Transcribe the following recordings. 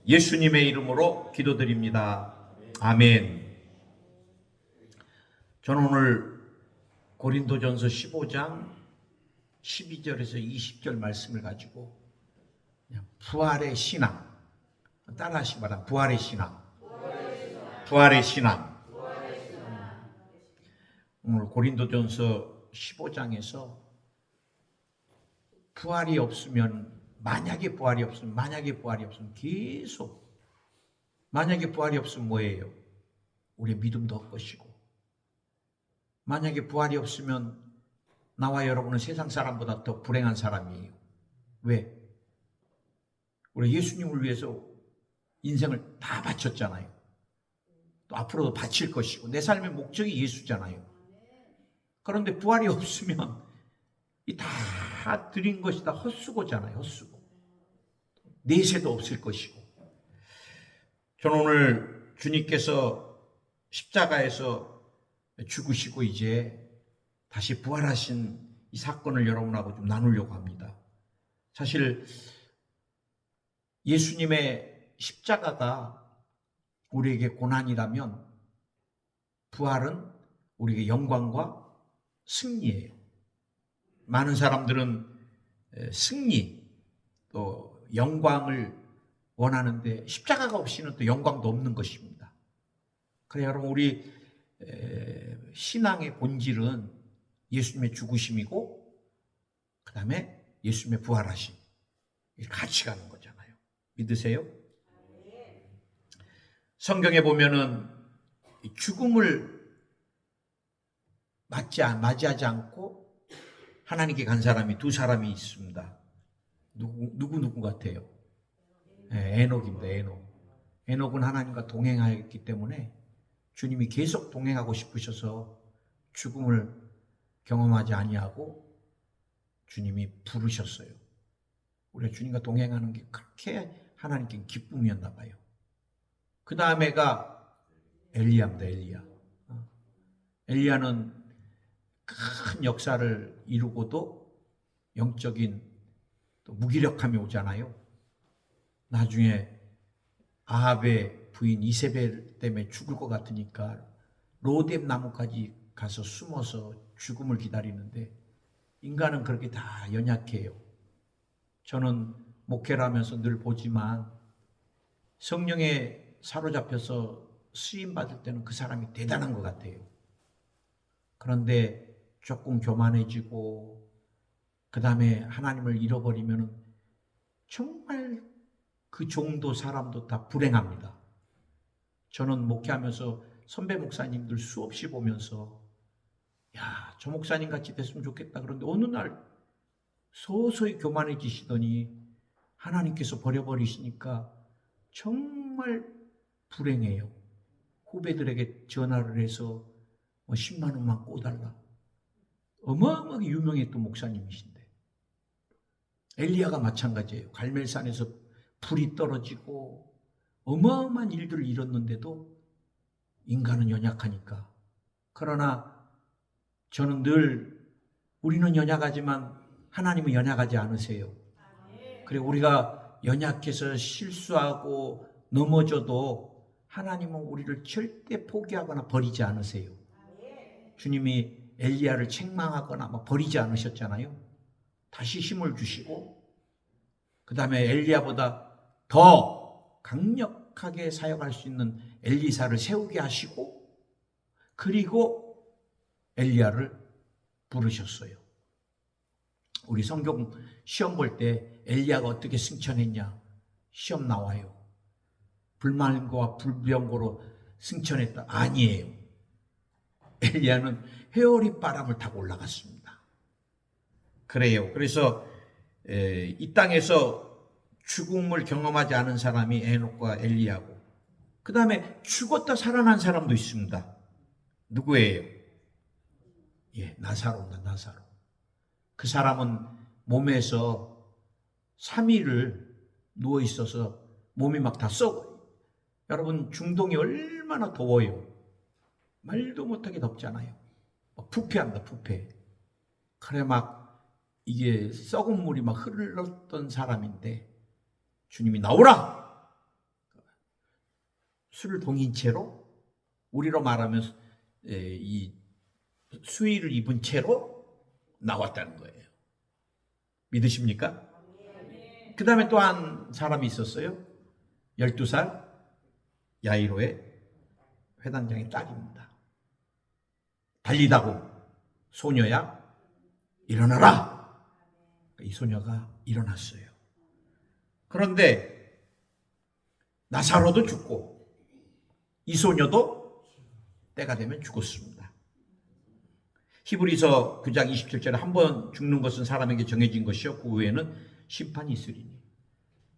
예수님의 이름으로 기도드립니다. 아멘. 저는 오늘 고린도전서 15장 12절에서 20절 말씀을 가지고 그냥 부활의 신앙, 따라 하시기 바랍니다. 부활의 신앙. 부활의 신앙. 오늘 고린도전서 15장에서 부활이 없으면, 만약에 부활이 없으면 계속, 만약에 부활이 없으면 뭐예요? 우리의 믿음도 헛것이고, 만약에 부활이 없으면 나와 여러분은 세상 사람보다 더 불행한 사람이에요. 왜? 우리 예수님을 위해서 인생을 다 바쳤잖아요. 또 앞으로도 바칠 것이고, 내 삶의 목적이 예수잖아요. 그런데 부활이 없으면 이 다 드린 것이 다 헛수고잖아요. 헛수고. 내세도 없을 것이고. 저는 오늘 주님께서 십자가에서 죽으시고 이제 다시 부활하신 이 사건을 여러분하고 좀 나누려고 합니다. 사실 예수님의 십자가가 우리에게 고난이라면 부활은 우리에게 영광과 승리예요. 많은 사람들은 승리 또 영광을 원하는데 십자가가 없이는 또 영광도 없는 것입니다. 그래 여러분, 우리 신앙의 본질은 예수님의 죽으심이고 그 다음에 예수님의 부활하심, 같이 가는 거잖아요. 믿으세요? 성경에 보면은 죽음을 맞이하지 않고 하나님께 간 사람이 두 사람이 있습니다. 누구 같아요? 에녹입니다. 에녹은 하나님과 동행하였기 때문에 주님이 계속 동행하고 싶으셔서 죽음을 경험하지 아니하고 주님이 부르셨어요. 우리가 주님과 동행하는 게 그렇게 하나님께 기쁨이었나 봐요. 그 다음에가 엘리야입니다. 엘리야는 큰 역사를 이루고도 영적인 또 무기력함이 오잖아요. 나중에 아합의 부인 이세벨 때문에 죽을 것 같으니까 로뎀 나무까지 가서 숨어서 죽음을 기다리는데, 인간은 그렇게 다 연약해요. 저는 목회를 하면서 늘 보지만 성령에 사로잡혀서 쓰임 받을 때는 그 사람이 대단한 것 같아요. 그런데 조금 교만해지고 그 다음에 하나님을 잃어버리면 정말 그 종도 사람도 다 불행합니다. 저는 목회하면서 선배 목사님들 수없이 보면서 야, 저 목사님 같이 됐으면 좋겠다. 그런데 어느 날 서서히 교만해지시더니 하나님께서 버려버리시니까 정말 불행해요. 후배들에게 전화를 해서 10만 원만 꿔달라. 어마어마하게 유명했던 목사님이신데, 엘리야가 마찬가지예요. 갈멜산에서 불이 떨어지고 어마어마한 일들을 이뤘는데도 인간은 연약하니까. 그러나 저는 늘, 우리는 연약하지만 하나님은 연약하지 않으세요. 그리고 우리가 연약해서 실수하고 넘어져도 하나님은 우리를 절대 포기하거나 버리지 않으세요. 주님이 엘리야를 책망하거나 버리지 않으셨잖아요. 다시 힘을 주시고 그 다음에 엘리야보다 더 강력하게 사역할 수 있는 엘리사를 세우게 하시고, 그리고 엘리야를 부르셨어요. 우리 성경 시험 볼 때 엘리야가 어떻게 승천했냐, 시험 나와요. 불만과 불병거로 승천했다? 아니에요. 엘리야는 회오리 바람을 타고 올라갔습니다. 그래요. 그래서 이 땅에서 죽음을 경험하지 않은 사람이 에녹과 엘리야고, 그 다음에 죽었다 살아난 사람도 있습니다. 누구예요? 나사로입니다. 나사로. 그 사람은 몸에서 3일을 누워 있어서 몸이 막 다 썩어요. 여러분, 중동이 얼마나 더워요. 말도 못하게 덥잖아요. 부패합니다. 부패. 그래 막 이게 썩은 물이 막 흘렀던 사람인데 주님이 나오라! 술을 동인 채로, 우리로 말하면 이 수의를 입은 채로 나왔다는 거예요. 믿으십니까? 그 다음에 또 한 사람이 있었어요. 12살 야이로의 회당장의 딸입니다. 달리다고 소녀야 일어나라. 이 소녀가 일어났어요. 그런데 나사로도 죽고 이 소녀도 때가 되면 죽었습니다. 히브리서 9장 27절에 한 번 죽는 것은 사람에게 정해진 것이요 그 후에는 심판이 있으리니.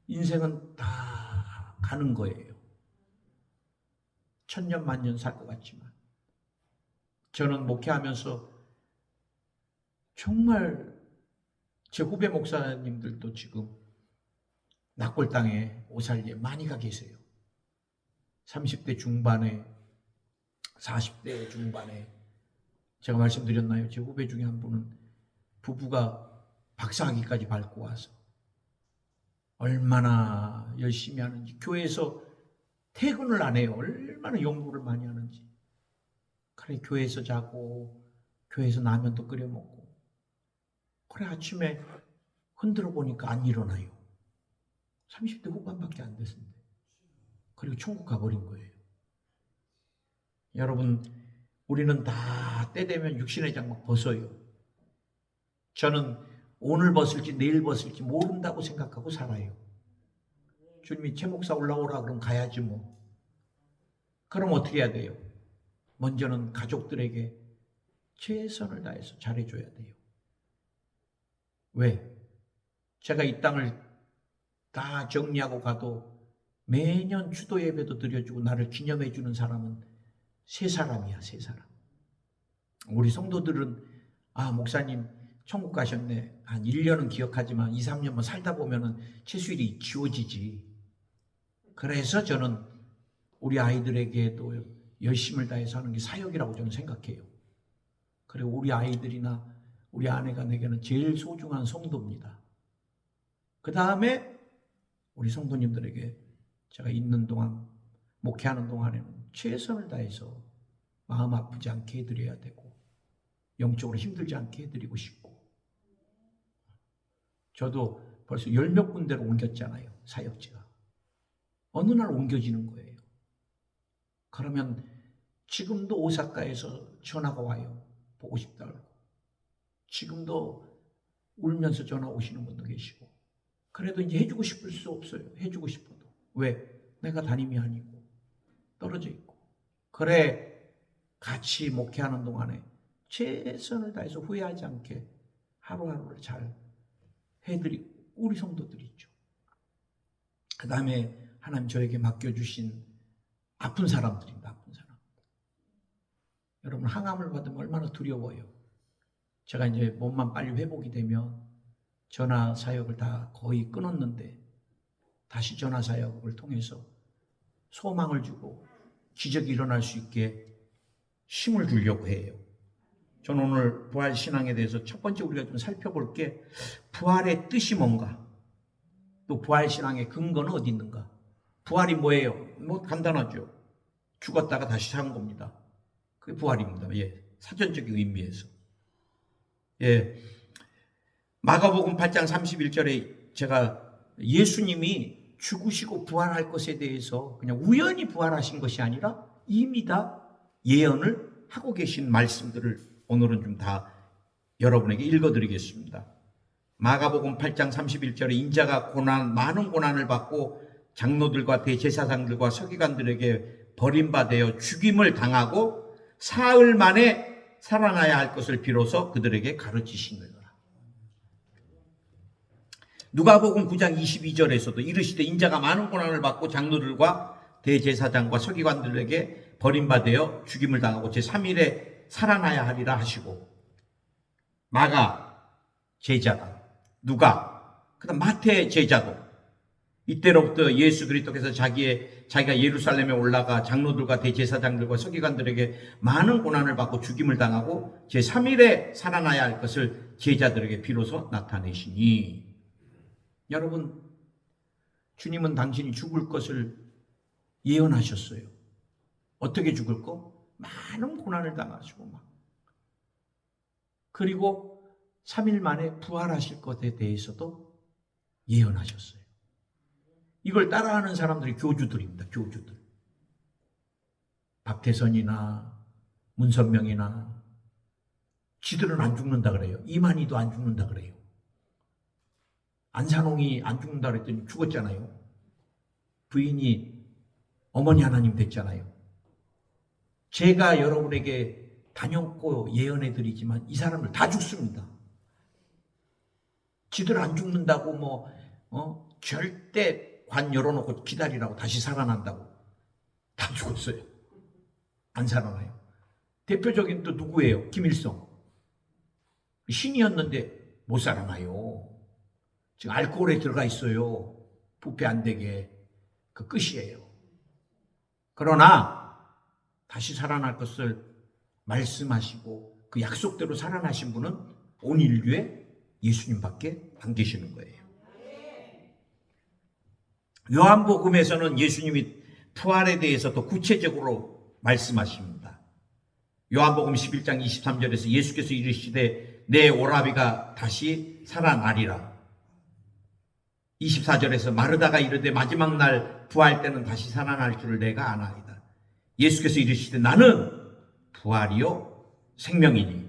인생은 다 가는 거예요. 천년 만년 살 것 같지만 저는 목회하면서 정말 제 후배 목사님들도 지금 낙골 땅에 오살리에 많이 가 계세요. 30대 중반에 40대 중반에 제가 말씀드렸나요? 제 후배 중에 한 분은 부부가 박사학위까지 밟고 와서 얼마나 열심히 하는지, 교회에서 퇴근을 안 해요. 얼마나 연구를 많이 하는지. 그래 교회에서 자고 교회에서 라면도 끓여 먹고, 그래 아침에 흔들어 보니까 안 일어나요. 30대 후반밖에 안 됐는데. 그리고 천국 가버린 거예요. 여러분, 우리는 다 때 되면 육신의 장막 벗어요. 저는 오늘 벗을지 내일 벗을지 모른다고 생각하고 살아요. 주님이 최 목사 올라오라 그럼 가야지 뭐. 그럼 어떻게 해야 돼요? 먼저는 가족들에게 최선을 다해서 잘해줘야 돼요. 왜? 제가 이 땅을 다 정리하고 가도 매년 추도 예배도 드려주고 나를 기념해 주는 사람은 세 사람이야, 세 사람. 우리 성도들은 목사님 천국 가셨네. 한 1년은 기억하지만 2, 3년만 살다 보면은 채수일이 지워지지. 그래서 저는 우리 아이들에게도 열심을 다해서 하는 게 사역이라고 저는 생각해요. 그리고 우리 아이들이나 우리 아내가 내게는 제일 소중한 성도입니다. 그 다음에 우리 성도님들에게 제가 있는 동안, 목회하는 동안에는 최선을 다해서 마음 아프지 않게 해드려야 되고 영적으로 힘들지 않게 해드리고 싶고, 저도 벌써 10몇 군데로 옮겼잖아요. 사역지가. 어느 날 옮겨지는 거예요. 그러면 지금도 오사카에서 전화가 와요. 보고 싶다고. 지금도 울면서 전화 오시는 분도 계시고. 그래도 이제 해주고 싶을 수 없어요. 해주고 싶어도. 왜? 내가 담임이 아니고 떨어져 있고. 그래 같이 목회하는 동안에 최선을 다해서 후회하지 않게 하루하루를 잘 해드리고, 우리 성도들이 있죠. 그 다음에 하나님 저에게 맡겨주신 아픈 사람들입니다. 아픈 사람. 여러분, 항암을 받으면 얼마나 두려워요. 제가 이제 몸만 빨리 회복이 되면 전화 사역을 다 거의 끊었는데 다시 전화 사역을 통해서 소망을 주고 기적이 일어날 수 있게 힘을 주려고 해요. 저는 오늘 부활 신앙에 대해서 첫 번째 우리가 좀 살펴볼 게, 부활의 뜻이 뭔가, 또 부활 신앙의 근거는 어디 있는가. 부활이 뭐예요? 뭐 간단하죠. 죽었다가 다시 산 겁니다. 그게 부활입니다. 사전적인 의미에서. 마가복음 8장 31절에 제가 예수님이 죽으시고 부활할 것에 대해서 그냥 우연히 부활하신 것이 아니라 이미 다 예언을 하고 계신 말씀들을 오늘은 좀 다 여러분에게 읽어드리겠습니다. 마가복음 8장 31절에 인자가 많은 고난을 받고 장로들과 대제사장들과 서기관들에게 버림받아 죽임을 당하고 사흘 만에 살아나야 할 것을 비로소 그들에게 가르치시느니라. 누가복음 9장 22절에서도 이르시되 인자가 많은 고난을 받고 장로들과 대제사장과 서기관들에게 버림받아 죽임을 당하고 제3일에 살아나야 하리라 하시고, 마가 제자가, 누가, 그다음 마태 제자도 이때로부터 예수 그리스도께서 자기가 예루살렘에 올라가 장로들과 대제사장들과 서기관들에게 많은 고난을 받고 죽임을 당하고 제3일에 살아나야 할 것을 제자들에게 비로소 나타내시니. 여러분, 주님은 당신이 죽을 것을 예언하셨어요. 어떻게 죽을 거? 많은 고난을 당하시고 막. 그리고 3일 만에 부활하실 것에 대해서도 예언하셨어요. 이걸 따라하는 사람들이 교주들입니다. 교주들. 박태선이나 문선명이나 지들은 안 죽는다 그래요. 이만희도 안 죽는다 그래요. 안산홍이 안 죽는다 그랬더니 죽었잖아요. 부인이 어머니 하나님 됐잖아요. 제가 여러분에게 단연코 예언해드리지만 이 사람들 다 죽습니다. 지들 안 죽는다고 절대 관 열어놓고 기다리라고 다시 살아난다고 다 죽었어요. 안 살아나요. 대표적인 또 누구예요? 김일성. 신이었는데 못 살아나요. 지금 알코올에 들어가 있어요. 부패 안 되게. 그 끝이에요. 그러나 다시 살아날 것을 말씀하시고 그 약속대로 살아나신 분은 온 인류에 예수님밖에 안 계시는 거예요. 요한복음에서는 예수님이 부활에 대해서 더 구체적으로 말씀하십니다. 요한복음 11장 23절에서 예수께서 이르시되 내 오라비가 다시 살아나리라. 24절에서 마르다가 이르되 마지막 날 부활 때는 다시 살아날 줄을 내가 아나이다. 예수께서 이르시되 나는 부활이요 생명이니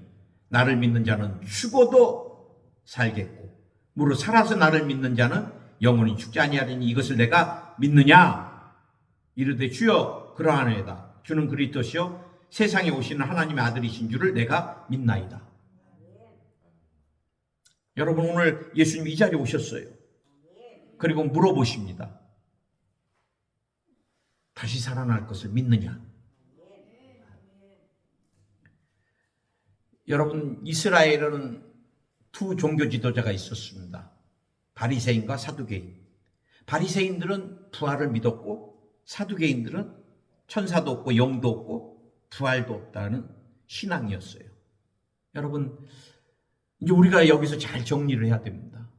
나를 믿는 자는 죽어도 살겠고 무릇 살아서 나를 믿는 자는 영원히 죽지 아니하리니 이것을 내가 믿느냐? 이르되 주여 그러하나이다. 주는 그리스도시요 세상에 오시는 하나님의 아들이신 줄을 내가 믿나이다. 여러분 오늘 예수님 이 자리에 오셨어요. 그리고 물어보십니다. 다시 살아날 것을 믿느냐? 여러분 이스라엘에는 두 종교 지도자가 있었습니다. 바리새인과 사두개인. 바리새인들은 부활을 믿었고 사두개인들은 천사도 없고 영도 없고 부활도 없다는 신앙이었어요. 여러분 이제 우리가 여기서 잘 정리를 해야 됩니다.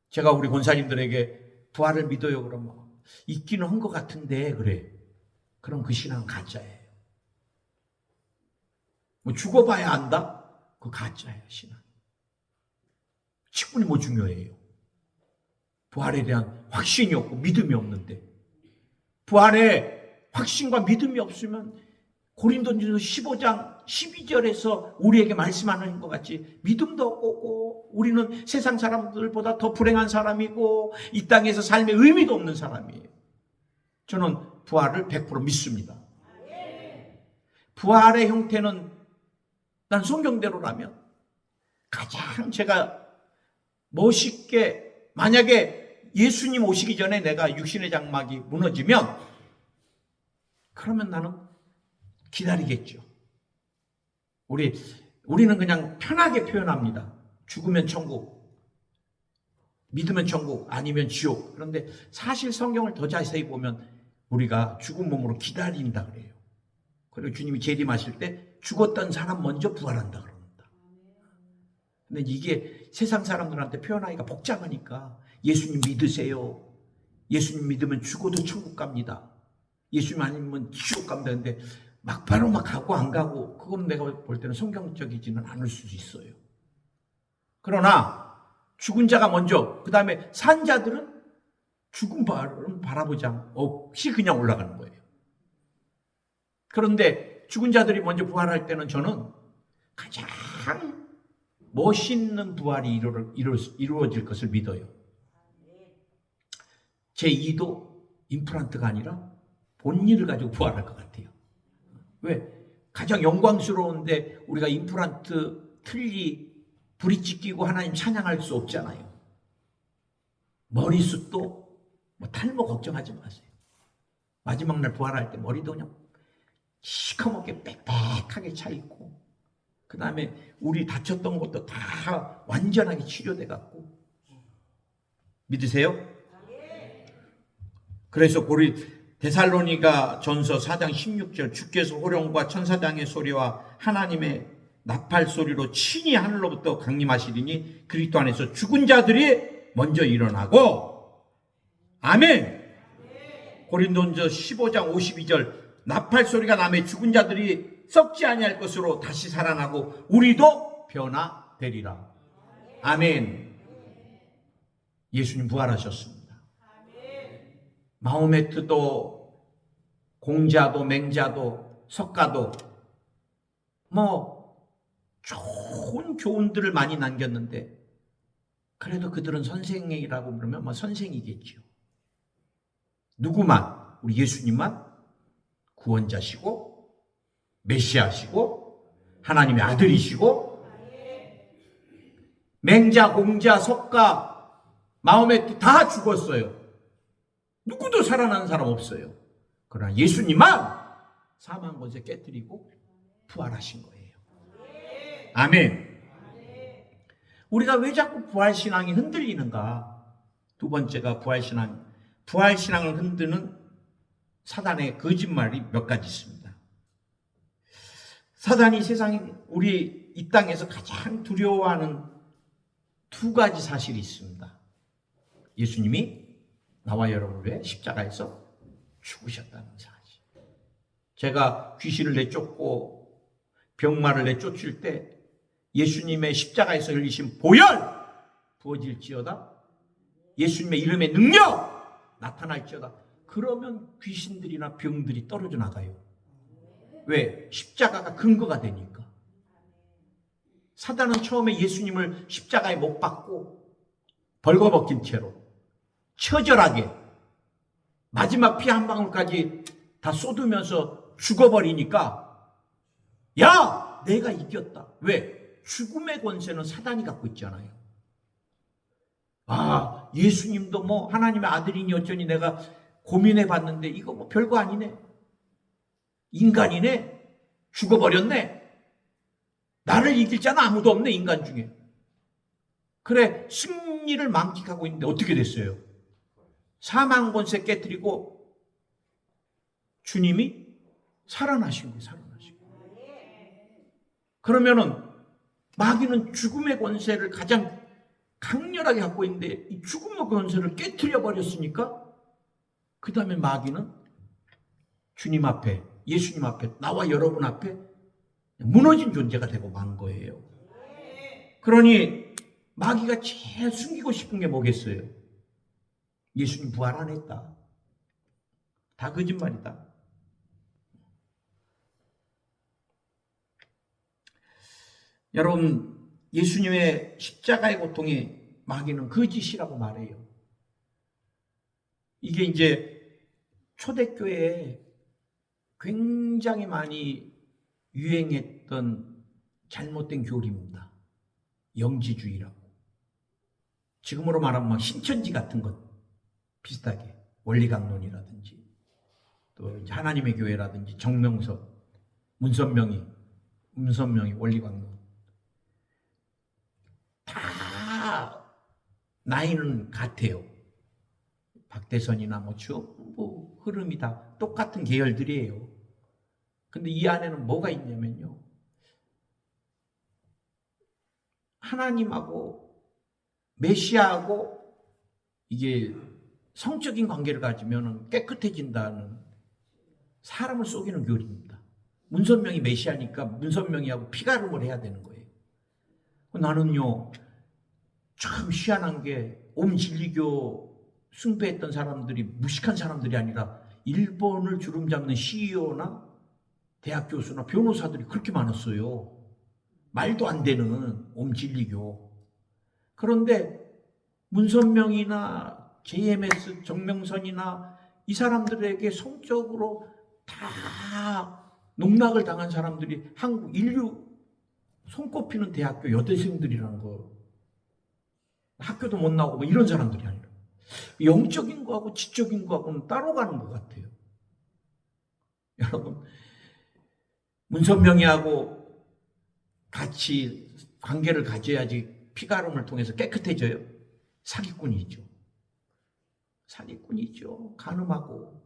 제가 우리 권사님들에게 부활을 믿어요 그러면 있기는 한 것 같은데 그래. 그럼 그 신앙은 가짜예요. 뭐 죽어봐야 안다? 그거 가짜예요 신앙. 직분이 뭐 중요해요. 부활에 대한 확신이 없고 믿음이 없는데 부활에 확신과 믿음이 없으면 고린도전서 15장 12절에서 우리에게 말씀하는 것 같이 믿음도 없고 우리는 세상 사람들보다 더 불행한 사람이고 이 땅에서 삶에 의미도 없는 사람이에요. 저는 부활을 100% 믿습니다. 부활의 형태는 난 성경대로라면 가장 제가 멋있게 만약에 예수님 오시기 전에 내가 육신의 장막이 무너지면 그러면 나는 기다리겠죠. 우리는 그냥 편하게 표현합니다. 죽으면 천국, 믿으면 천국, 아니면 지옥. 그런데 사실 성경을 더 자세히 보면 우리가 죽은 몸으로 기다린다 그래요. 그리고 주님이 재림하실 때 죽었던 사람 먼저 부활한다 그럽니다. 근데 이게 세상 사람들한테 표현하기가 복잡하니까 예수님 믿으세요. 예수님 믿으면 죽어도 천국 갑니다. 예수님 아니면 지옥 갑니다. 근데 막바로 막 가고 안 가고 그건 내가 볼 때는 성경적이지는 않을 수도 있어요. 그러나 죽은 자가 먼저 그 다음에 산 자들은 죽은 바를 바라보지 없이 그냥 올라가는 거예요. 그런데 죽은 자들이 먼저 부활할 때는 저는 가장 멋있는 부활이 이루어질 것을 믿어요. 제2도 임플란트가 아니라 본일을 가지고 부활할 것 같아요. 왜? 가장 영광스러운데 우리가 임플란트, 틀니, 브릿지 끼고 하나님 찬양할 수 없잖아요. 머리숱도 탈모 걱정하지 마세요. 마지막 날 부활할 때 머리도 그냥 시커멓게 빽빽하게 차 있고 그 다음에 우리 다쳤던 것도 다 완전하게 치료돼 갖고 믿으세요? 그래서 우리 데살로니가 전서 4장 16절 주께서 호령과 천사장의 소리와 하나님의 나팔 소리로 친히 하늘로부터 강림하시리니 그리스도 안에서 죽은 자들이 먼저 일어나고 아멘. 고린도전서 15장 52절 나팔 소리가 나매 죽은 자들이 썩지 아니할 것으로 다시 살아나고 우리도 변화되리라. 아멘. 예수님 부활하셨습니다. 마호메트도 공자도 맹자도 석가도 좋은 교훈들을 많이 남겼는데 그래도 그들은 선생이라고 그러면 선생이겠죠. 누구만? 우리 예수님만 구원자시고 메시아시고 하나님의 아들이시고 맹자, 공자, 석가, 마호메트 다 죽었어요. 누구도 살아난 사람 없어요. 그러나 예수님만 사망 권세 깨뜨리고 부활하신 거예요. 아멘. 우리가 왜 자꾸 부활신앙이 흔들리는가? 두 번째가 부활신앙을 흔드는 사단의 거짓말이 몇 가지 있습니다. 사단이 우리 이 땅에서 가장 두려워하는 두 가지 사실이 있습니다. 예수님이 나와 여러분을 위해 십자가에서 죽으셨다는 사실. 제가 귀신을 내쫓고 병마를 내쫓을 때 예수님의 십자가에서 흘리신 보혈 부어질지어다. 예수님의 이름의 능력 나타날지어다. 그러면 귀신들이나 병들이 떨어져 나가요. 왜? 십자가가 근거가 되니까. 사단은 처음에 예수님을 십자가에 못 박고 벌거벗긴 채로 처절하게 마지막 피 한 방울까지 다 쏟으면서 죽어버리니까 야! 내가 이겼다. 왜? 죽음의 권세는 사단이 갖고 있잖아요. 예수님도 하나님의 아들이니 어쩌니 내가 고민해 봤는데 이거 별거 아니네. 인간이네. 죽어버렸네. 나를 이길 자는 아무도 없네, 인간 중에. 그래, 승리를 만끽하고 있는데 어떻게 됐어요? 사망 권세 깨뜨리고 주님이 살아나신 거예요. 살아나신 거예요. 그러면은 마귀는 죽음의 권세를 가장 강렬하게 갖고 있는데 이 죽음의 권세를 깨뜨려 버렸으니까 그 다음에 마귀는 주님 앞에, 예수님 앞에, 나와 여러분 앞에 무너진 존재가 되고 만 거예요. 그러니 마귀가 제일 숨기고 싶은 게 뭐겠어요? 예수님 부활 안 했다. 다 거짓말이다. 여러분, 예수님의 십자가의 고통이 마귀는 거짓이라고 말해요. 이게 이제 초대교회에 굉장히 많이 유행했던 잘못된 교리입니다. 영지주의라고. 지금으로 말하면 신천지 같은 것 비슷하게 원리강론이라든지 또 이제 하나님의 교회라든지 정명석, 문선명이 원리강론 다 나이는 같아요. 박대선이나 전부 흐름이 다 똑같은 계열들이에요. 근데 이 안에는 뭐가 있냐면요. 하나님하고 메시아하고 이게 성적인 관계를 가지면 깨끗해진다는 사람을 속이는 교리입니다. 문선명이 메시아니까 문선명이하고 피가름을 해야 되는 거예요. 나는요, 참 희한한 게 옴진리교 숭배했던 사람들이 무식한 사람들이 아니라 일본을 주름 잡는 CEO나 대학 교수나 변호사들이 그렇게 많았어요. 말도 안 되는 옴진리교. 그런데 문선명이나 JMS, 정명선이나 이 사람들에게 성적으로 다 농락을 당한 사람들이 한국 인류 손꼽히는 대학교 여대생들이라는 거. 학교도 못 나오고 이런 사람들이 아니라 영적인 거하고 지적인 거하고는 따로 가는 것 같아요. 여러분, 문선명이하고 같이 관계를 가져야지 피가름을 통해서 깨끗해져요. 사기꾼이죠. 사기꾼이죠. 간음하고.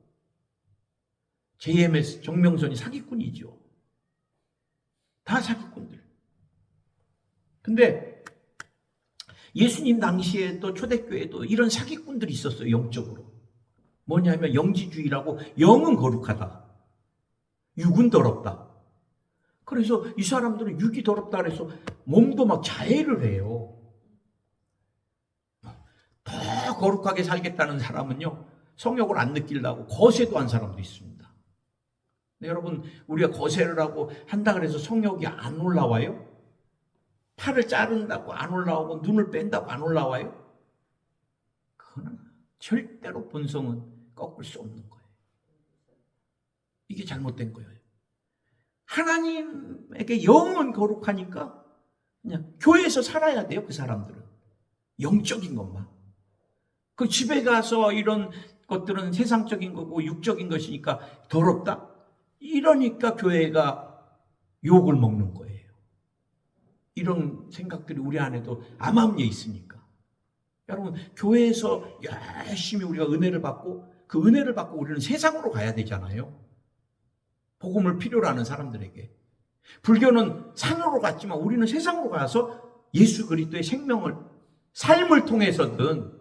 JMS, 정명선이 사기꾼이죠. 다 사기꾼들. 근데 예수님 당시에 또 초대교회에도 이런 사기꾼들이 있었어요. 영적으로. 뭐냐면 영지주의라고, 영은 거룩하다, 육은 더럽다. 그래서 이 사람들은 육이 더럽다 그래서 몸도 막 자해를 해요. 더 거룩하게 살겠다는 사람은요, 성욕을 안 느끼려고 거세도 한 사람도 있습니다. 네, 여러분, 우리가 거세를 하고 한다 그래서 성욕이 안 올라와요? 팔을 자른다고 안 올라오고 눈을 뺀다고 안 올라와요? 그건 절대로 본성은 꺾을 수 없는 거예요. 이게 잘못된 거예요. 하나님에게 영은 거룩하니까 그냥 교회에서 살아야 돼요. 그 사람들은 영적인 것만. 그 집에 가서 이런 것들은 세상적인 거고 육적인 것이니까 더럽다? 이러니까 교회가 욕을 먹는 거예요. 이런 생각들이 우리 안에도 암암리에 있으니까. 여러분, 교회에서 열심히 우리가 은혜를 받고, 그 은혜를 받고 우리는 세상으로 가야 되잖아요. 복음을 필요로 하는 사람들에게. 불교는 산으로 갔지만 우리는 세상으로 가서 예수 그리스도의 생명을, 삶을 통해서든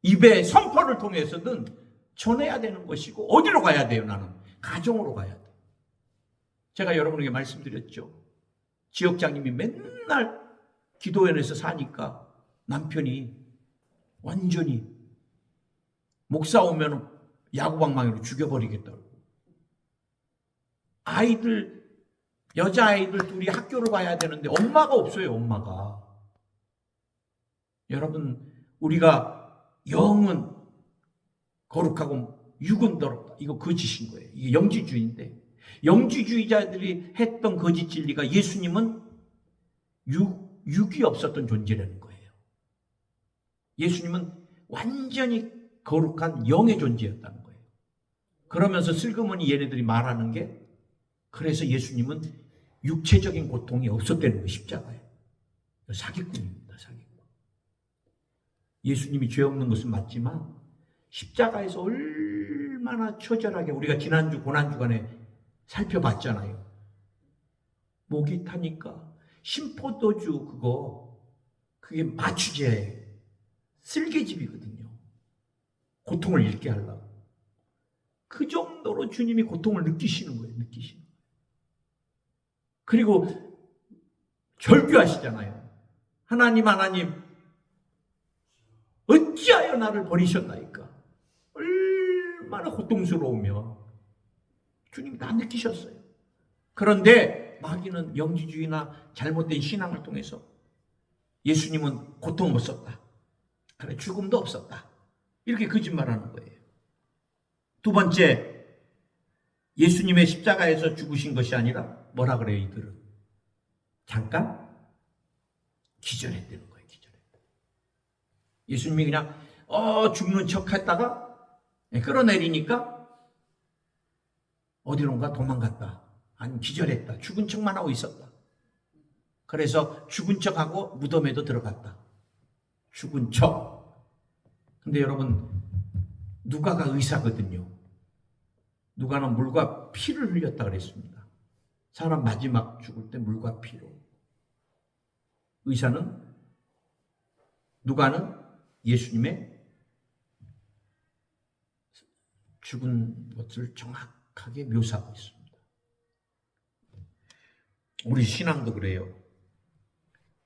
입의 선포를 통해서든 전해야 되는 것이고, 어디로 가야 돼요? 나는 가정으로 가야 돼. 제가 여러분에게 말씀드렸죠. 지역장님이 맨날 기도원에서 사니까 남편이 완전히 목사 오면 야구방망이로 죽여버리겠다고. 아이들, 여자아이들 둘이 학교를 가야 되는데 엄마가 없어요. 엄마가. 여러분, 우리가 영은 거룩하고 육은 더럽다, 이거 거짓인 거예요. 이게 영지주의인데, 영지주의자들이 했던 거짓 진리가, 예수님은 육이 없었던 존재라는 거예요. 예수님은 완전히 거룩한 영의 존재였다는 거예요. 그러면서 슬그머니 얘네들이 말하는 게, 그래서 예수님은 육체적인 고통이 없었다는 거예요. 십자가에. 사기꾼입니다. 사기꾼. 예수님이 죄 없는 것은 맞지만 십자가에서 얼마나 처절하게, 우리가 지난주 고난주간에 살펴봤잖아요. 목이 타니까 심포도주 그게 마취제예요. 쓸개집이거든요. 고통을 잃게 하려고. 그 정도로 주님이 고통을 느끼시는 거예요. 느끼시는 거예요. 그리고 절규하시잖아요. 하나님, 어찌하여 나를 버리셨나이까. 얼마나 고통스러우면 주님이 다 느끼셨어요. 그런데 마귀는 영지주의나 잘못된 신앙을 통해서 예수님은 고통 못 썼다, 그래 죽음도 없었다, 이렇게 거짓말하는 거예요. 두 번째, 예수님의 십자가에서 죽으신 것이 아니라 뭐라 그래요? 이들은 잠깐 기절했다는 거예요. 기절했다. 예수님이 그냥 죽는 척 했다가 끌어내리니까 어디론가 도망갔다, 아니면 기절했다, 죽은 척만 하고 있었다. 그래서 죽은 척하고 무덤에도 들어갔다. 죽은 척. 근데 여러분, 누가가 의사거든요. 누가는 물과 피를 흘렸다 그랬습니다. 사람 마지막 죽을 때 물과 피로. 누가는 예수님의 죽은 것을 정확하게 묘사하고 있습니다. 우리 신앙도 그래요.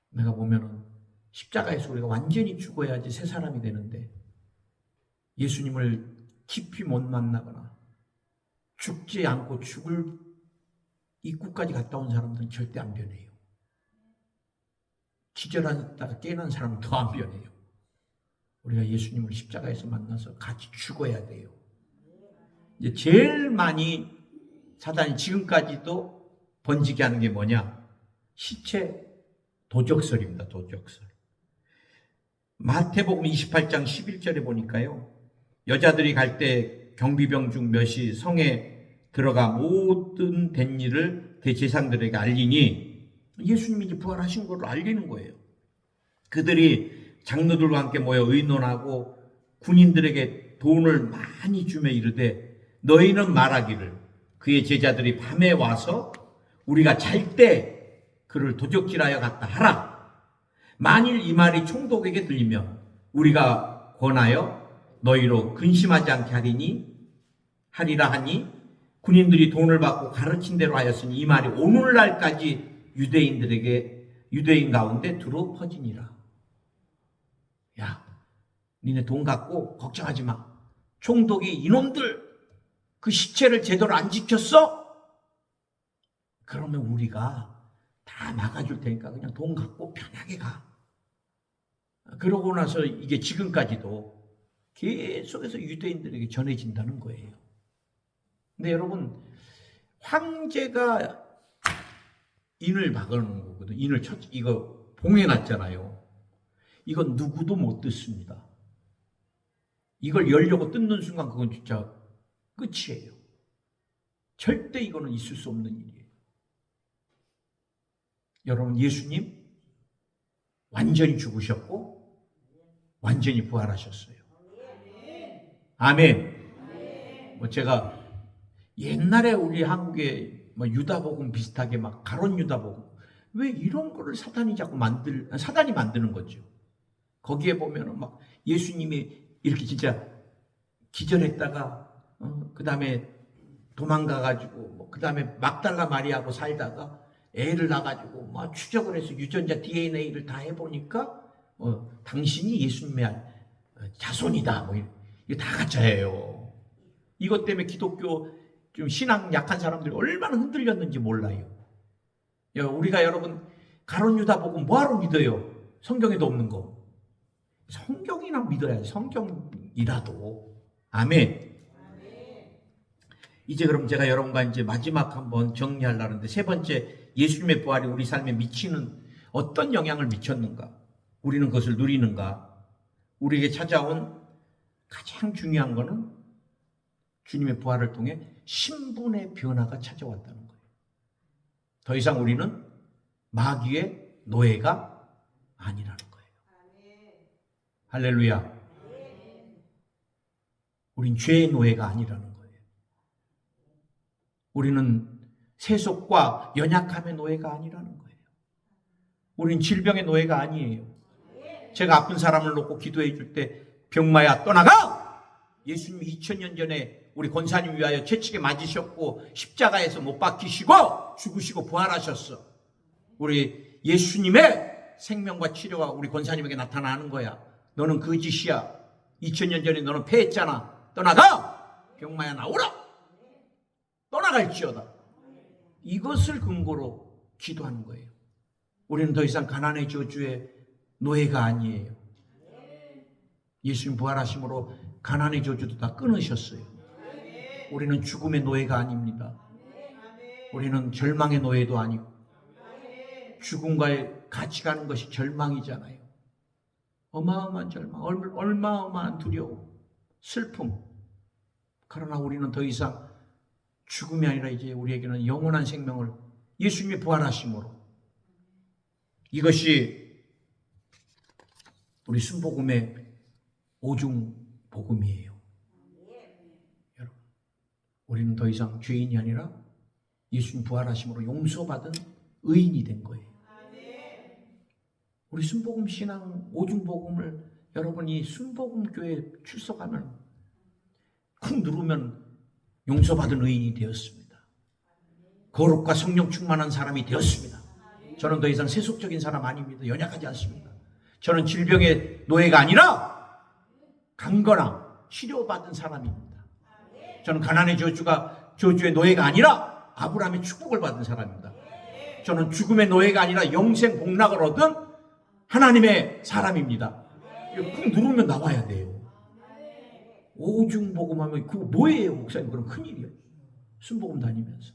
내가 보면은 십자가에서 우리가 완전히 죽어야지 새 사람이 되는데, 예수님을 깊이 못 만나거나 죽지 않고 죽을 입구까지 갔다 온 사람들은 절대 안 변해요. 기절하다가 깨어난 사람은 더 안 변해요. 우리가 예수님을 십자가에서 만나서 같이 죽어야 돼요. 이제 제일 많이 사단이 지금까지도 번지게 하는 게 뭐냐? 시체 도적설입니다. 도적설. 마태복음 28장 11절에 보니까요, 여자들이 갈 때 경비병 중 몇이 성에 들어가 모든 된 일을 대제사장들에게 알리니, 예수님이 이제 부활하신 것을 알리는 거예요. 그들이 장로들과 함께 모여 의논하고 군인들에게 돈을 많이 주며 이르되, 너희는 말하기를 그의 제자들이 밤에 와서 우리가 잘 때 그를 도적질하여 갔다 하라. 만일 이 말이 총독에게 들리면 우리가 권하여 너희로 근심하지 않게 하리라 하니 군인들이 돈을 받고 가르친 대로 하였으니 이 말이 오늘날까지 유대인 가운데 두루 퍼지니라. 야, 니네 돈 갖고 걱정하지 마. 총독이 이놈들 그 시체를 제대로 안 지켰어? 그러면 우리가 다 막아줄 테니까 그냥 돈 갖고 편하게 가. 그러고 나서 이게 지금까지도 계속해서 유대인들에게 전해진다는 거예요. 근데 여러분, 황제가 인을 박아놓은 거거든. 이거 봉해놨잖아요. 이건 누구도 못 뜯습니다. 이걸 열려고 뜯는 순간 그건 진짜 끝이에요. 절대 이거는 있을 수 없는 일이에요. 여러분, 예수님 완전히 죽으셨고 완전히 부활하셨어요. 아멘. 제가 옛날에 우리 한국에 유다복음 비슷하게 막 가론 유다복음, 왜 이런 거를 사단이 만드는 거죠. 거기에 보면은 막 예수님이 이렇게 진짜 기절했다가 그 다음에 도망가가지고 그 다음에 막달라 마리아하고 살다가 애를 낳아가지고 막 추적을 해서 유전자 DNA를 다 해보니까 당신이 예수님의 자손이다. 이거 다 가짜예요. 이것 때문에 기독교 좀 신앙 약한 사람들이 얼마나 흔들렸는지 몰라요. 우리가 여러분 가론 유다 보고 뭐하러 믿어요? 성경에도 없는 거. 성경이나 믿어야지. 성경이라도. 아멘. 이제 그럼 제가 여러분과 이제 마지막 한번 정리하려는데, 세 번째, 예수님의 부활이 우리 삶에 미치는 어떤 영향을 미쳤는가? 우리는 그것을 누리는가? 우리에게 찾아온 가장 중요한 거는 주님의 부활을 통해 신분의 변화가 찾아왔다는 거예요. 더 이상 우리는 마귀의 노예가 아니라는 거예요. 할렐루야. 우린 죄의 노예가 아니라는 거예요. 우리는 세속과 연약함의 노예가 아니라는 거예요. 우린 질병의 노예가 아니에요. 제가 아픈 사람을 놓고 기도해 줄 때 병마야 떠나가! 예수님이 2000년 전에 우리 권사님 위하여 채찍에 맞으셨고 십자가에서 못 박히시고 죽으시고 부활하셨어. 우리 예수님의 생명과 치료가 우리 권사님에게 나타나는 거야. 너는 거짓이야. 2000년 전에 너는 패했잖아. 떠나가! 병마야 나오라! 떠나갈지어다. 이것을 근거로 기도하는 거예요. 우리는 더 이상 가난의 저주의 노예가 아니에요. 예수님 부활하심으로 가난의 저주도 다 끊으셨어요. 우리는 죽음의 노예가 아닙니다. 우리는 절망의 노예도 아니고, 죽음과 같이 가는 것이 절망이잖아요. 어마어마한 절망, 어마어마한 두려움, 슬픔. 그러나 우리는 더 이상 죽음이 아니라 이제 우리에게는 영원한 생명을 예수님이 부활하심으로, 이것이 우리 순복음의 오중 복음이에요. 여러분, 우리는 더 이상 죄인이 아니라 예수님 부활하심으로 용서받은 의인이 된 거예요. 우리 순복음 신앙 오중 복음을 여러분이 순복음 교회에 출석하면 쿵 누르면 용서받은 의인이 되었습니다. 거룩과 성령 충만한 사람이 되었습니다. 저는 더 이상 세속적인 사람 아닙니다. 연약하지 않습니다. 저는 질병의 노예가 아니라 강건함, 치료받은 사람입니다. 저는 가난의 저주의 노예가 아니라 아브라함의 축복을 받은 사람입니다. 저는 죽음의 노예가 아니라 영생 복락을 얻은 하나님의 사람입니다. 꾹 누르면 나와야 돼요. 오중 복음하면 그거 뭐예요, 목사님? 그럼 큰일이요. 순복음 다니면서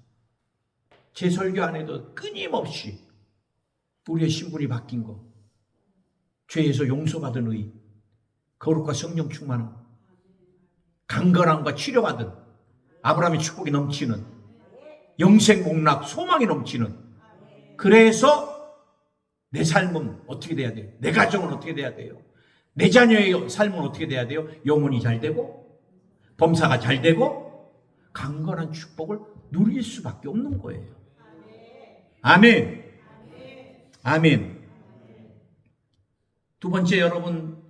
제 설교 안에도 끊임없이 우리의 신분이 바뀐 거, 죄에서 용서받은 의, 거룩과 성령 충만함, 강건함과 치료받은 아브라함의 축복이 넘치는 영생 복락 소망이 넘치는, 그래서 내 삶은 어떻게 돼야 돼요? 내 가정은 어떻게 돼야 돼요? 내 자녀의 삶은 어떻게 돼야 돼요? 영혼이 잘 되고 범사가 잘 되고 강건한 축복을 누릴 수밖에 없는 거예요. 아멘. 아멘. 두 번째, 여러분,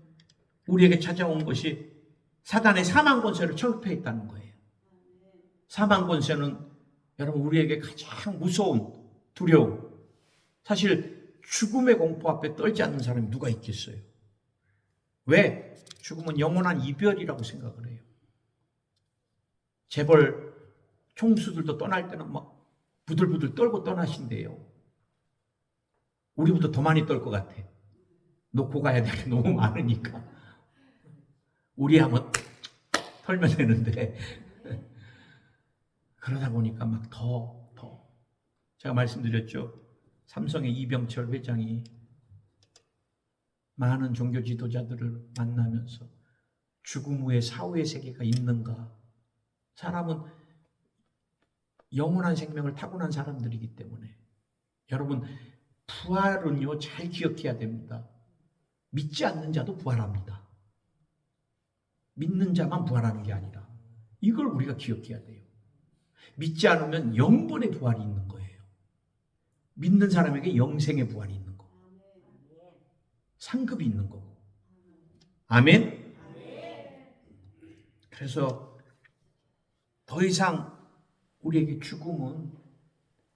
우리에게 찾아온 것이 사단의 사망 권세를 철폐했다는 거예요. 사망 권세는 여러분 우리에게 가장 무서운 두려움. 사실 죽음의 공포 앞에 떨지 않는 사람이 누가 있겠어요? 왜? 죽음은 영원한 이별이라고 생각을 해요. 재벌 총수들도 떠날 때는 막 부들부들 떨고 떠나신대요. 우리보다 더 많이 떨 것 같아. 놓고 가야 될 게 너무 많으니까. 우리 한번 털면 되는데 그러다 보니까 막 더 제가 말씀드렸죠. 삼성의 이병철 회장이 많은 종교 지도자들을 만나면서 죽음 후에 사후의 세계가 있는가? 사람은 영원한 생명을 타고난 사람들이기 때문에 여러분 부활은요 잘 기억해야 됩니다. 믿지 않는 자도 부활합니다. 믿는 자만 부활하는 게 아니라 이걸 우리가 기억해야 돼요. 믿지 않으면 영번의 부활이 있는 거예요. 믿는 사람에게 영생의 부활이 있는 거. 상급이 있는 거고. 아멘? 그래서 더 이상 우리에게 죽음은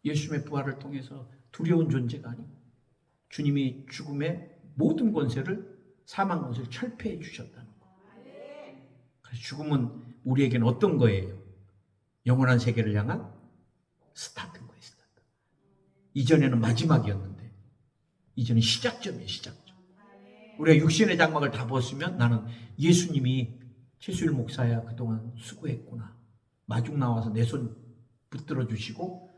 예수님의 부활을 통해서 두려운 존재가 아니고 주님이 죽음의 모든 권세를 사망 권세를 철폐해 주셨다는 거예요. 그래서 죽음은 우리에게는 어떤 거예요? 영원한 세계를 향한 스타트인 거예요. 스타트. 이전에는 마지막이었는데 이제는 시작점이에요. 시작점. 우리가 육신의 장막을 다 벗으면 나는 예수님이 최수일 목사야 그동안 수고했구나. 마중 나와서 내 손 붙들어 주시고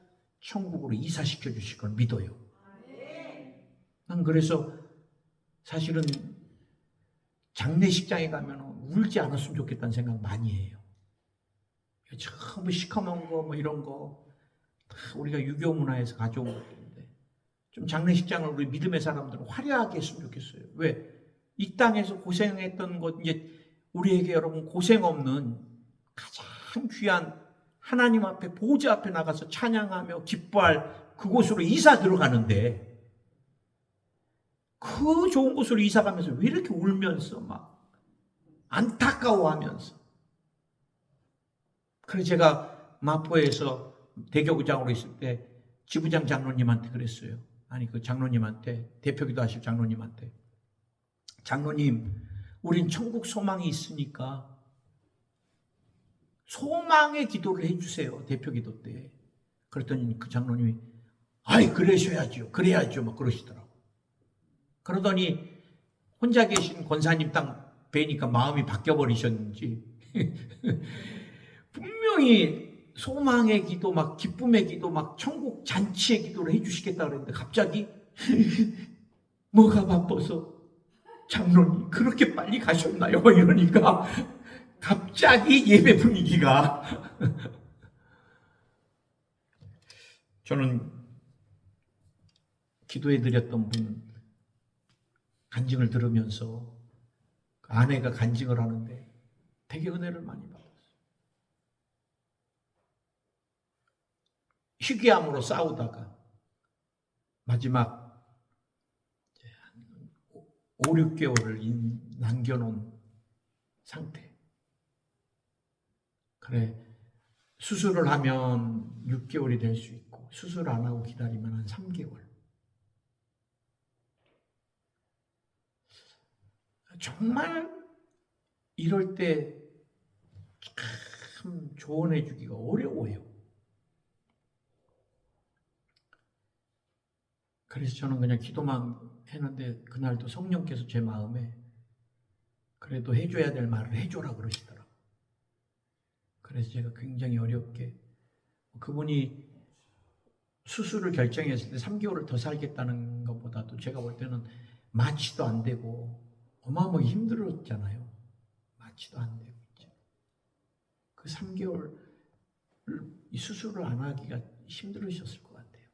천국으로 이사시켜 주실 걸 믿어요. 난 그래서 사실은 장례식장에 가면 울지 않았으면 좋겠다는 생각 많이 해요. 전부 시커먼 거 뭐 이런 거 다 우리가 유교 문화에서 가져온 것인데 좀 장례식장을 우리 믿음의 사람들은 화려하게 했으면 좋겠어요. 왜? 이 땅에서 고생했던 것 이제 우리에게 여러분 고생 없는 가장 귀한 하나님 앞에 보좌 앞에 나가서 찬양하며 기뻐할 그곳으로 이사 들어가는데 그 좋은 곳으로 이사 가면서 왜 이렇게 울면서 막 안타까워하면서 그래서 제가 마포에서 대교구장으로 있을 때 지부장 장로님한테 그랬어요. 아니 그 장로님한테 대표기도 하실 장로님한테 장로님 우린 천국 소망이 있으니까 소망의 기도를 해주세요. 대표기도 때. 그랬더니 그 장로님이 아이 그러셔야죠. 그래야죠. 막 그러시더라고. 그러더니 혼자 계신 권사님 딱 뵈니까 마음이 바뀌어버리셨는지 분명히 소망의 기도, 막 기쁨의 기도, 막 천국 잔치의 기도를 해주시겠다 그랬는데 갑자기 뭐가 바빠서 장로님 그렇게 빨리 가셨나요? 이러니까 갑자기 예배 분위기가 저는 기도해드렸던 분 간증을 들으면서 아내가 간증을 하는데 되게 은혜를 많이 받았어요. 희귀암으로 싸우다가 마지막 5, 6개월을 남겨놓은 상태. 그래 수술을 하면 6개월이 될 수 있고 수술 안 하고 기다리면 한 3개월. 정말 이럴 때 참 조언해 주기가 어려워요. 그래서 저는 그냥 기도만 했는데 그날도 성령께서 제 마음에 그래도 해줘야 될 말을 해줘라 그러시더라고요. 그래서 제가 굉장히 어렵게 그분이 수술을 결정했을 때 3개월을 더 살겠다는 것보다도 제가 볼 때는 마취도 안 되고 어마어마하게 힘들었잖아요. 마취도 안 되고 그 3개월 이 수술을 안 하기가 힘들으셨을 것 같아요.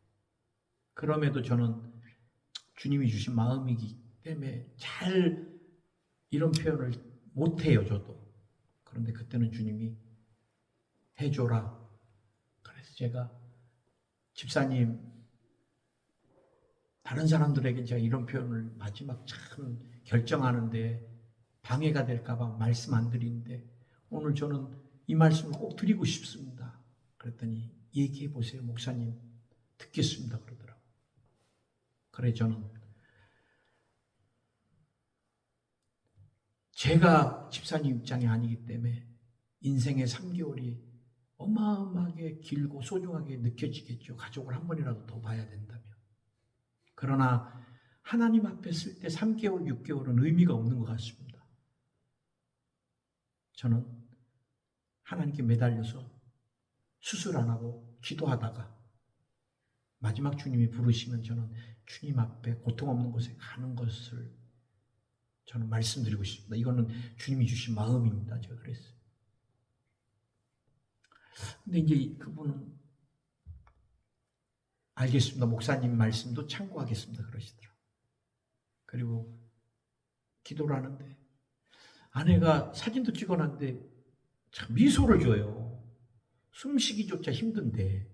그럼에도 저는 주님이 주신 마음이기 때문에 잘 이런 표현을 못해요. 저도. 그런데 그때는 주님이 해줘라. 그래서 제가 집사님 다른 사람들에게 제가 이런 표현을 마지막 참 결정하는데 방해가 될까봐 말씀 안 드리는데 오늘 저는 이 말씀을 꼭 드리고 싶습니다. 그랬더니 얘기해 보세요, 목사님. 듣겠습니다 그러더라고요. 그래 저는 제가 집사님 입장이 아니기 때문에 인생의 3개월이 어마어마하게 길고 소중하게 느껴지겠죠. 가족을 한 번이라도 더 봐야 된다면. 그러나 하나님 앞에 쓸 때 3개월, 6개월은 의미가 없는 것 같습니다. 저는 하나님께 매달려서 수술 안 하고 기도하다가 마지막 주님이 부르시면 저는 주님 앞에 고통 없는 곳에 가는 것을 저는 말씀드리고 싶습니다. 이거는 주님이 주신 마음입니다. 제가 그랬어요. 근데 이제 그분은 알겠습니다. 목사님 말씀도 참고하겠습니다. 그러시더라고요. 그리고 기도를 하는데 아내가 사진도 찍어놨는데 참 미소를 줘요. 숨쉬기조차 힘든데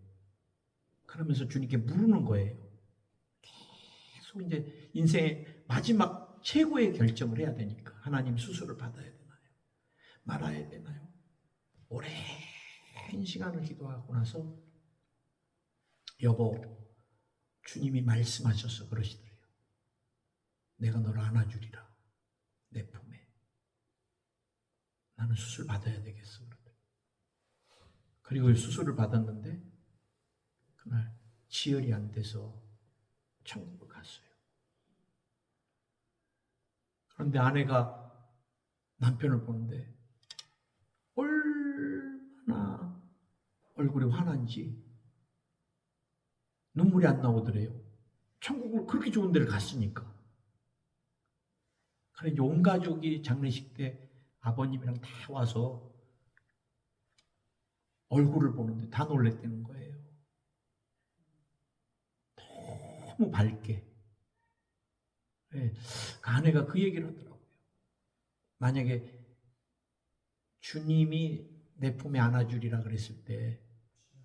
그러면서 주님께 물으는 거예요. 계속 이제 인생의 마지막 최고의 결정을 해야 되니까 하나님 수술을 받아야 되나요? 말아야 되나요? 오랜 시간을 기도하고 나서 여보 주님이 말씀하셔서 그러시더래요. 내가 너를 안아주리라 내 품에. 나는 수술 받아야 되겠어. 그리고 수술을 받았는데 그날 지혈이 안 돼서 천국을 갔어요. 그런데 아내가 남편을 보는데 얼마나 얼굴이 환한지 눈물이 안 나오더래요. 천국을 그렇게 좋은 데를 갔으니까. 그래서 온 가족이 장례식 때 아버님이랑 다 와서 얼굴을 보는데 다 놀랬다는 거예요. 너무 밝게. 네. 그 아내가 그 얘기를 하더라고요. 만약에 주님이 내 품에 안아주리라 그랬을 때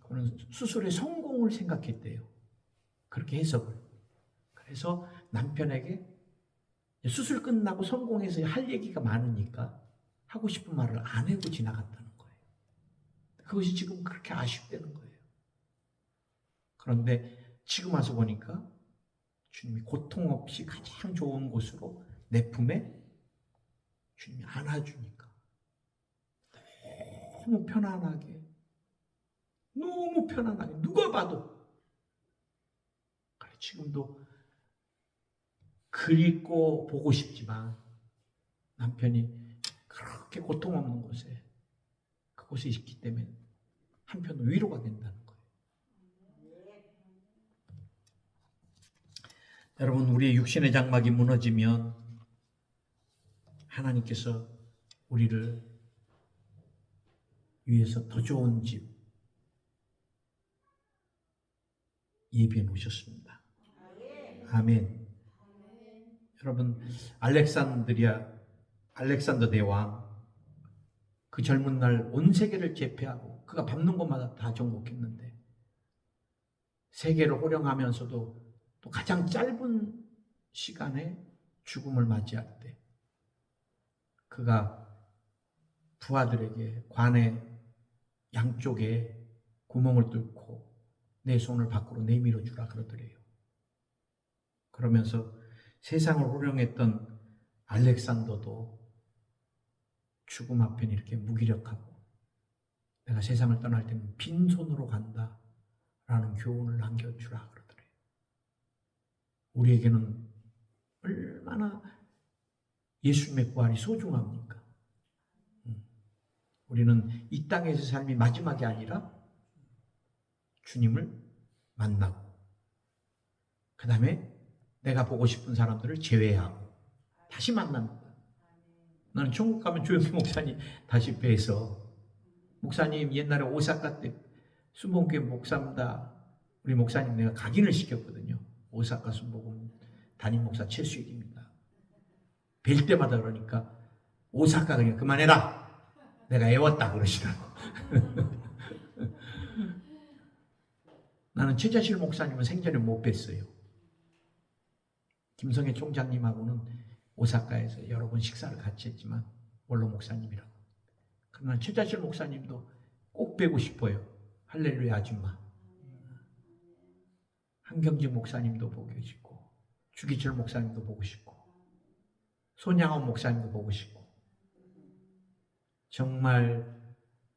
그는 수술의 성공을 생각했대요. 그렇게 해석을. 그래서 남편에게 수술 끝나고 성공해서 할 얘기가 많으니까 하고 싶은 말을 안 하고 지나갔다는 거예요. 그것이 지금 그렇게 아쉽다는 거예요. 그런데 지금 와서 보니까 주님이 고통 없이 가장 좋은 곳으로 내 품에 주님이 안아주니까 너무 편안하게 누가 봐도 그래, 지금도 그립고 보고 싶지만 남편이 그렇게 고통 없는 곳에 그곳에 있기 때문에 한편으로 위로가 된다는 거예요. 여러분 우리의 육신의 장막이 무너지면 하나님께서 우리를 위해서 더 좋은 집 예비해 놓으셨습니다. 아멘. 여러분 알렉산더 대왕 그 젊은 날 온 세계를 제패하고 그가 밟는 곳마다 다 정복했는데 세계를 호령하면서도 또 가장 짧은 시간에 죽음을 맞이할 때 그가 부하들에게 관의 양쪽에 구멍을 뚫고 내 손을 밖으로 내밀어 주라 그러더래요. 그러면서 세상을 호령했던 알렉산더도 죽음 앞에는 이렇게 무기력하고 내가 세상을 떠날 때는 빈손으로 간다 라는 교훈을 남겨주라 그러더래요. 우리에게는 얼마나 예수님의 부활이 소중합니까? 우리는 이 땅에서 삶이 마지막이 아니라 주님을 만나고 그 다음에 내가 보고 싶은 사람들을 제외하고 다시 만납니다. 나는 천국 가면 조영기 목사님 다시 뵈서 목사님 옛날에 오사카 때 순복음교회 목사입니다. 우리 목사님 내가 각인을 시켰거든요. 오사카 순복음 담임 목사 최수익입니다. 뵐 때마다 그러니까 오사카 그냥 그만해라. 내가 애웠다 그러시더라고. 나는 최자실 목사님은 생전에 못 뵀어요. 김성애 총장님하고는 오사카에서 여러 번 식사를 같이 했지만 원로 목사님이라고. 그러나 최자실 목사님도 꼭 뵈고 싶어요. 할렐루야 아줌마. 한경직 목사님도 보고 싶고, 주기철 목사님도 보고 싶고, 손양원 목사님도 보고 싶고. 정말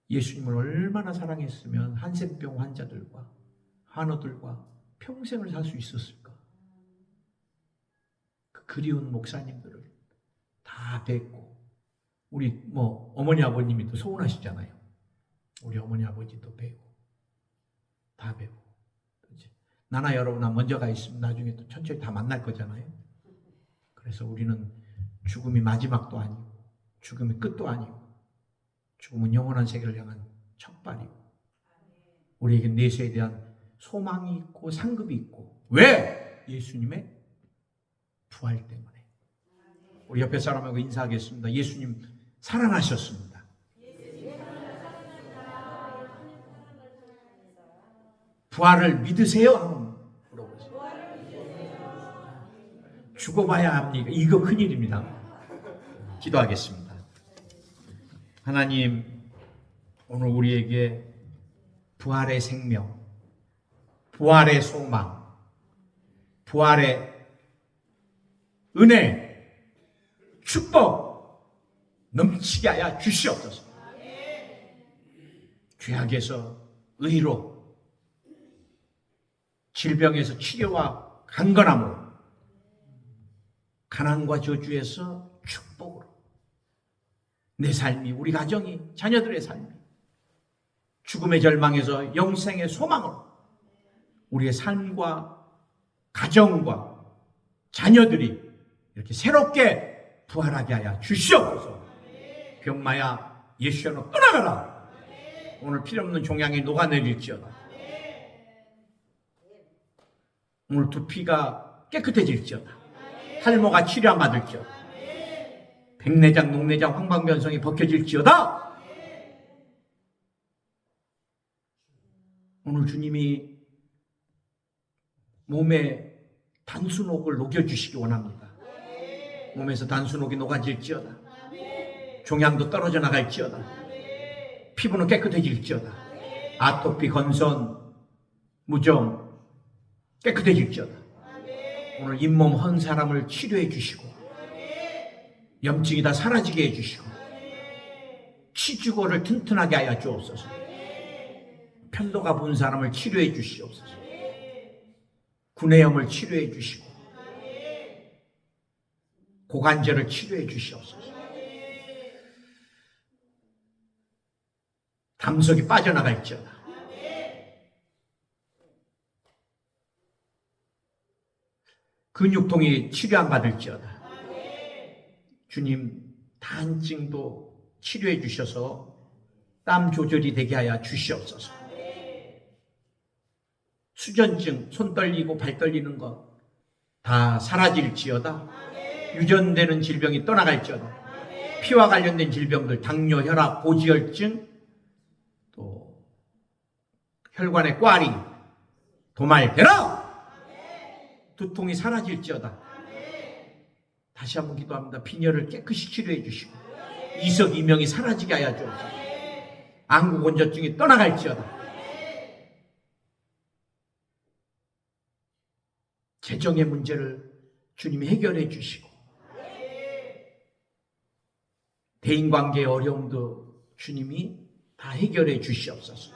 예수님을 얼마나 사랑했으면 한센병 환자들과 환우들과 평생을 살 수 있었을까. 그 그리운 목사님들을 다 뵙고, 우리 어머니 아버님이 또 소원하시잖아요. 우리 어머니 아버지도 뵈고 다 뵈고. 나나 여러분아 먼저 가 있으면 나중에 또 천천히 다 만날 거잖아요. 그래서 우리는 죽음이 마지막도 아니고 죽음이 끝도 아니고, 죽음은 영원한 세계를 향한 첫발이고, 우리에게 내세에 대한 소망이 있고 상급이 있고. 왜? 예수님의 부활 때문에. 우리 옆에 사람하고 인사하겠습니다. 예수님 살아나셨습니다. 부활을 믿으세요? 한번 물어보세요. 죽어봐야 합니까? 이거 큰일입니다. 기도하겠습니다. 하나님, 오늘 우리에게 부활의 생명, 부활의 소망, 부활의 은혜, 축복 넘치게 하여 주시옵소서. 죄악에서 의로, 질병에서 치료와 강건함으로, 가난과 저주에서 축복으로, 내 삶이, 우리 가정이, 자녀들의 삶이 죽음의 절망에서 영생의 소망으로, 우리의 삶과 가정과 자녀들이 이렇게 새롭게 부활하게 하여 주시옵소서. 병마야 예수여 떠나가라. 오늘 필요없는 종양이 녹아내릴지어다. 오늘 두피가 깨끗해질지어다. 탈모가 치료 안 받을지어다. 백내장, 녹내장, 황방변성이 벗겨질지어다. 오늘 주님이 몸에 단순옥을 녹여주시기 원합니다. 몸에서 단순옥이 녹아질지어다. 종양도 떨어져 나갈지어다. 피부는 깨끗해질지어다. 아토피, 건선, 무좀 깨끗해질지어다. 오늘 잇몸 헌 사람을 치료해 주시고, 염증이 다 사라지게 해주시고, 치주고를 튼튼하게 하여 주옵소서. 편도가 분 사람을 치료해 주시옵소서. 구내염을 치료해 주시고, 고관절을 치료해 주시옵소서. 담석이 빠져나갈지어다. 근육통이 치료 안 받을지어다. 주님, 다한증도 치료해 주셔서 땀 조절이 되게 하여 주시옵소서. 수전증, 손 떨리고 발 떨리는 것 다 사라질지어다. 유전되는 질병이 떠나갈지어다. 피와 관련된 질병들, 당뇨, 혈압, 고지혈증, 또 혈관의 꽈리 도말되라. 두통이 사라질지어다. 다시 한번 기도합니다. 빈혈을 깨끗이 치료해 주시고, 이석 이명이 사라지게 하여 주옵소서. 안구건조증이 떠나갈지어다. 재정의 문제를 주님이 해결해 주시고, 대인관계의 어려움도 주님이 다 해결해 주시옵소서.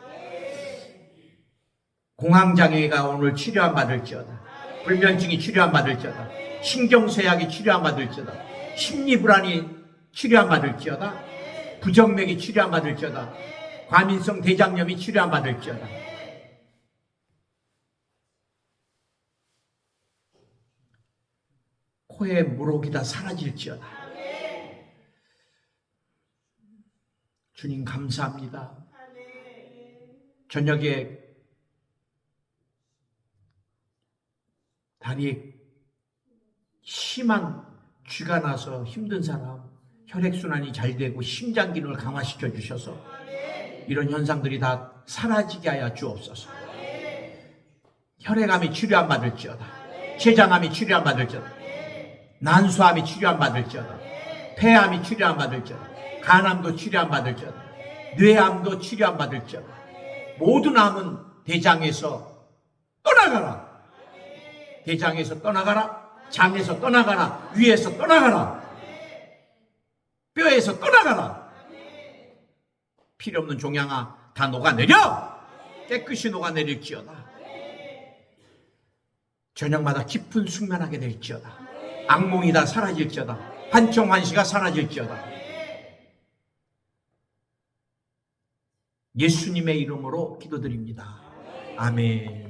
공황장애가 오늘 치료 안 받을지어다. 불면증이 치료 안 받을지어다. 신경쇠약이 치료 안 받을지어다. 심리불안이 치료 안 받을지어다. 부정맥이 치료 안 받을지어다. 과민성 대장염이 치료 안 받을지어다. 코에 물혹이 다 사라질지어다. 주님 감사합니다. 저녁에 다리에 심한 쥐가 나서 힘든 사람, 혈액순환이 잘 되고 심장 기능을 강화시켜 주셔서 이런 현상들이 다 사라지게 하여 주옵소서. 혈액암이 치료 안 받을지어다. 췌장암이 치료 안 받을지어다. 난수암이 치료 안 받을지어다. 폐암이 치료 안 받을지어다. 간암도 치료 안 받을지어다. 뇌암도 치료 안 받을지어다. 모든 암은 대장에서 떠나가라. 대장에서 떠나가라. 장에서 떠나가라. 위에서 떠나가라. 뼈에서 떠나가라. 필요 없는 종양아 다 녹아내려. 깨끗이 녹아내릴지어다. 저녁마다 깊은 숙면하게 될지어다. 악몽이 다 사라질지어다. 환청환시가 사라질지어다. 예수님의 이름으로 기도드립니다. 아멘.